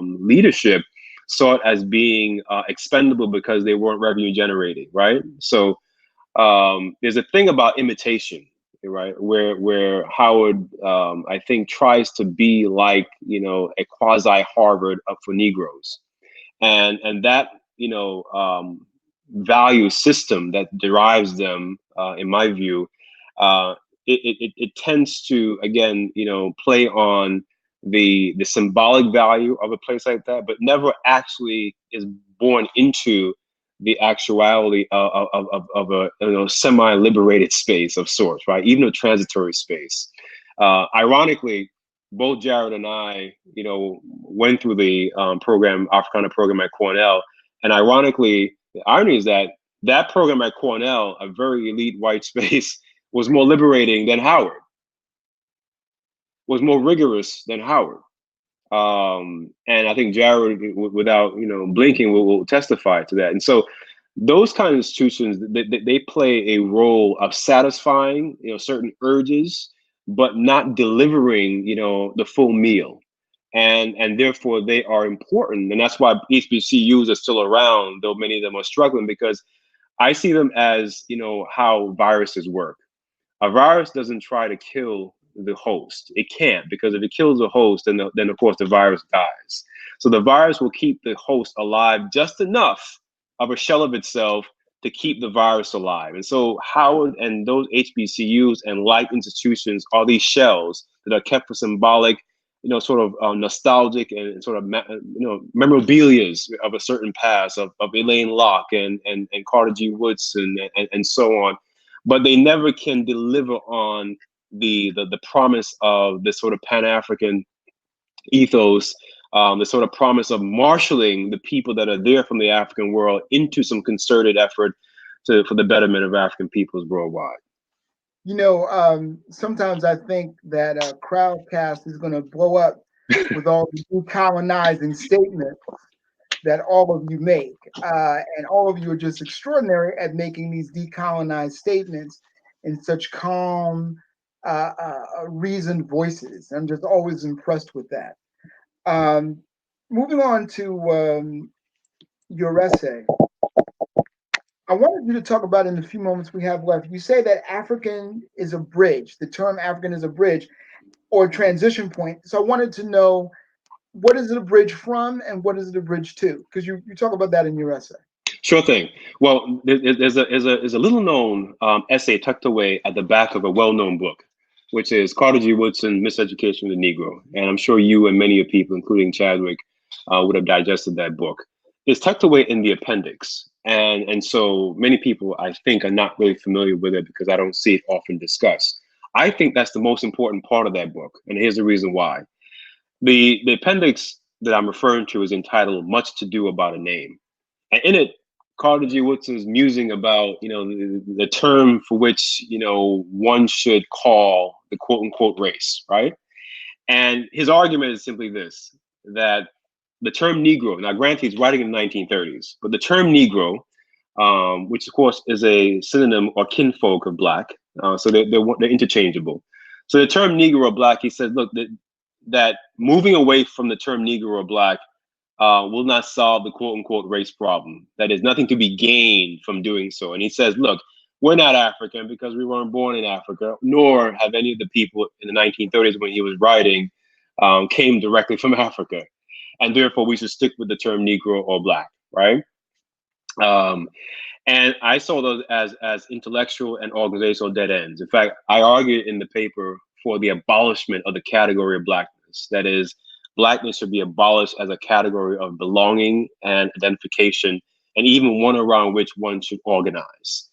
leadership saw it as being expendable because they weren't revenue generating, right? So there's a thing about imitation, right? Where Howard, I think, tries to be like, a quasi Harvard for Negroes, and that value system that derives them, in my view, it tends to, again, play on the symbolic value of a place like that, but never actually is born into the actuality of a semi-liberated space of sorts, right? Even a transitory space. Ironically, both Jared and I, went through the Africana program at Cornell, and ironically, the irony is that that program at Cornell, a very elite white space, was more liberating than Howard, was more rigorous than Howard. And I think Jared, without blinking, will testify to that. And so those kind of institutions, they play a role of satisfying certain urges, but not delivering the full meal. And therefore they are important. And that's why HBCUs are still around, though many of them are struggling, because I see them as how viruses work. A virus doesn't try to kill the host. It can't, because if it kills the host, then of course the virus dies. So the virus will keep the host alive just enough of a shell of itself to keep the virus alive. And so Howard and those HBCUs and like institutions are these shells that are kept for symbolic, sort of nostalgic and sort of memorabilias of a certain past of Elaine Locke and Carter G. Woodson and so on. But they never can deliver on the promise of this sort of Pan-African ethos, the sort of promise of marshaling the people that are there from the African world into some concerted effort for the betterment of African peoples worldwide. Sometimes I think that Crowdcast is going to blow up with all the decolonizing statements that all of you make. And all of you are just extraordinary at making these decolonized statements in such calm, reasoned voices. I'm just always impressed with that. Moving on to your essay, I wanted you to talk about in the few moments we have left. You say that African is a bridge. The term African is a bridge or a transition point. So I wanted to know, what is it a bridge from and what is it a bridge to? Because you talk about that in your essay. Sure thing. Well, there's a little known essay tucked away at the back of a well-known book, which is Carter G. Woodson, Miseducation of the Negro. And I'm sure you and many of people, including Chadwick, would have digested that book. It's tucked away in the appendix. And so many people, I think, are not really familiar with it because I don't see it often discussed. I think that's the most important part of that book. And here's the reason why. The appendix that I'm referring to is entitled Much to Do About a Name. And in it, Carter G. Woodson's musing about, the term for which, one should call the quote unquote race, right? And his argument is simply this, that the term Negro, now granted he's writing in the 1930s, but the term Negro, which of course is a synonym or kinfolk of Black, so they're interchangeable. So the term Negro or Black, he says, look, that moving away from the term Negro or Black will not solve the quote unquote race problem. That is nothing to be gained from doing so. And he says, look, we're not African because we weren't born in Africa, nor have any of the people in the 1930s when he was writing came directly from Africa. And therefore we should stick with the term Negro or Black, right? And I saw those as intellectual and organizational dead ends. In fact, I argued in the paper for the abolishment of the category of Blackness. That is, Blackness should be abolished as a category of belonging and identification, and even one around which one should organize.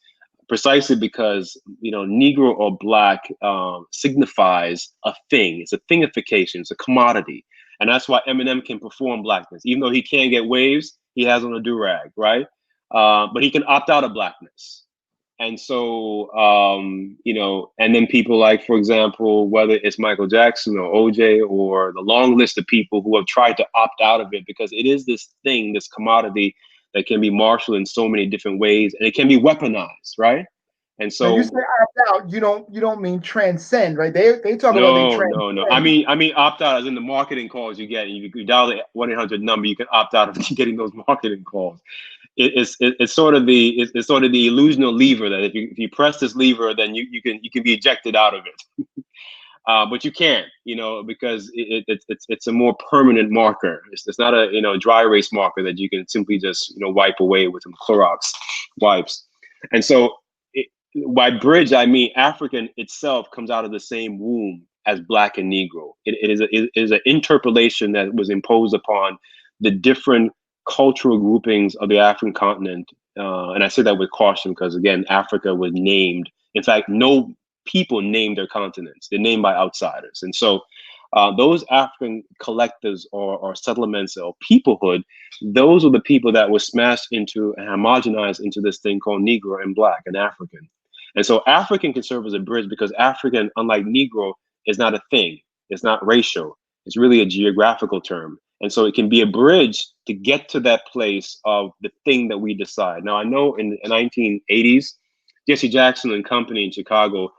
Precisely because, Negro or Black signifies a thing. It's a thingification. It's a commodity. And that's why Eminem can perform Blackness. Even though he can't get waves, He has on a do-rag, right? But he can opt out of blackness. And so, you know, and then people like, for example, whether it's Michael Jackson or OJ or the long list of people who have tried to opt out of it, because it is this thing, this commodity that can be marshaled in so many different ways, and it can be weaponized, right? And Now you so, say opt out, you don't mean transcend, right? They talk about they transcend. no. I mean opt out as in the marketing calls you get. You dial the 1-800 number, you can opt out of getting those marketing calls. It's sort of the illusional lever that if you press this lever, then you can be ejected out of it. But you can't, you know, because it's a more permanent marker. It's not a, you know, dry erase marker that you can simply just, you know, wipe away with some Clorox wipes. And so by bridge, I mean African itself comes out of the same womb as Black and Negro. It is an interpolation that was imposed upon the different cultural groupings of the African continent. And I say that with caution because, again, Africa was named. In fact, no people named their continents. They're named by outsiders. And so those African collectives or settlements or peoplehood, those are the people that were smashed into and homogenized into this thing called Negro and Black and African. And so African can serve as a bridge because African, unlike Negro, is not a thing. It's not racial. It's really a geographical term. And so it can be a bridge to get to that place of the thing that we decide. Now, I know in the 1980s, Jesse Jackson and company in Chicago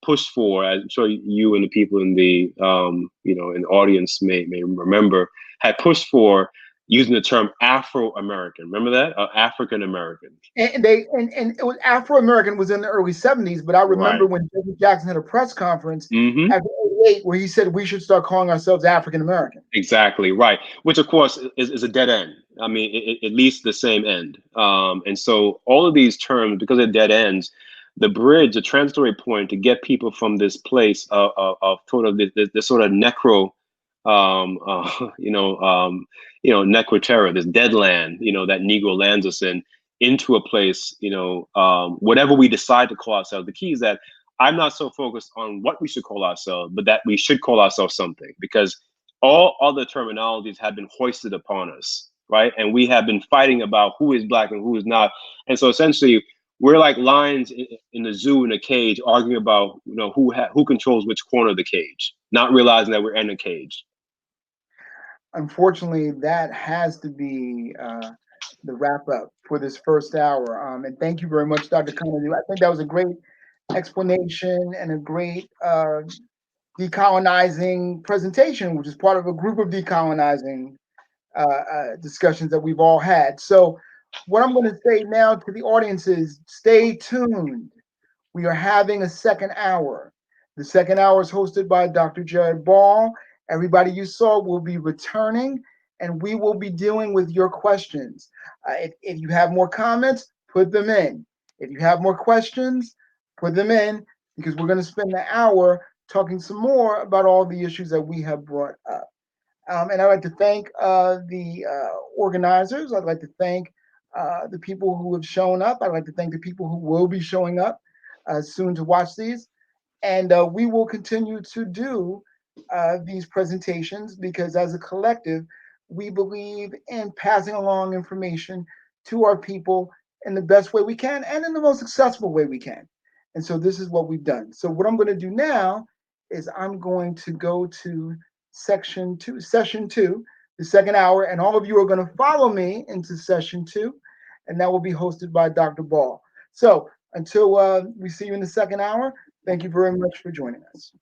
pushed for, I'm sure you and the people in the you know, in the audience may remember, had pushed for using the term Afro-American. Remember that? African American. And it was Afro-American was in the early 70s, but I remember when Jesse Jackson had a press conference after 88 where he said we should start calling ourselves African American. Exactly, right. Which of course is a dead end. I mean, it leads to the same end. And so all of these terms, because they're dead ends, the bridge, the transitory point to get people from this place of sort of this sort of necro, necro terror, this dead land, you know, that Negro lands us in, into a place, you know, whatever we decide to call ourselves. The key is that I'm not so focused on what we should call ourselves, but that we should call ourselves something, because all other terminologies have been hoisted upon us, right? And we have been fighting about who is Black and who is not. And so essentially, we're like lions in the zoo in a cage arguing about, you know, who controls which corner of the cage, not realizing that we're in a cage. Unfortunately, that has to be the wrap up for this first hour. And thank you very much, Dr. Kennedy. I think that was a great explanation and a great decolonizing presentation, which is part of a group of decolonizing discussions that we've all had. So what I'm going to say now to the audience is stay tuned. We are having a second hour. The second hour is hosted by Dr. Jared Ball. Everybody you saw will be returning, and we will be dealing with your questions. If you have more comments, put them in. If you have more questions, put them in, because we're going to spend the hour talking some more about all the issues that we have brought up. And I'd like to thank the organizers. I'd like to thank the people who have shown up. I'd like to thank the people who will be showing up soon to watch these. And we will continue to do these presentations because as a collective, we believe in passing along information to our people in the best way we can and in the most accessible way we can. And so this is what we've done. So what I'm going to do now is I'm going to go to session two, the second hour, and all of you are going to follow me into session 2, and that will be hosted by Dr. Ball. So until we see you in the second hour, thank you very much for joining us.